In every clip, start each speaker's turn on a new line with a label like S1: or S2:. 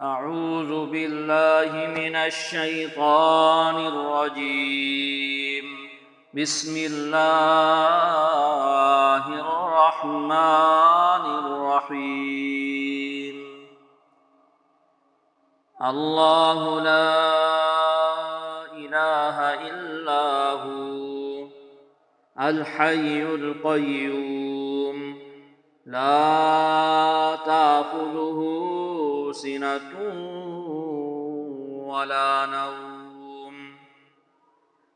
S1: أعوذ بالله من الشيطان الرجيم. بسم الله الرحمن الرحيم. الله لا إله إلا هو الحي القيوم لا تأخذه سنة ولا نوم،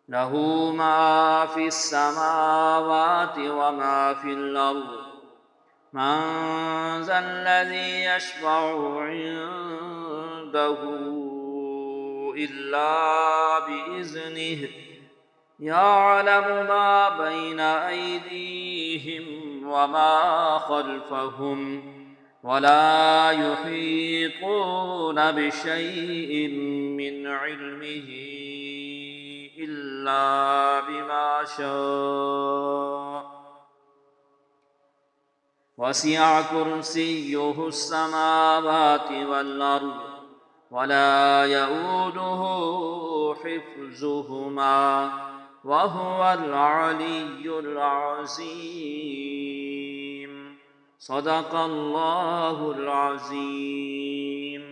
S1: له ما في السماوات وما في الأرض. من ذا الذي يشفع عنده إلا بإذنه، يعلم ما بين أيديهم وما خلفهم، ولا يحيطون بشيء من علمه إلا بما شاء. وسع كرسيه السماوات والأرض ولا يئوده حفظهما وهو العلي العظيم. صدق الله العظيم.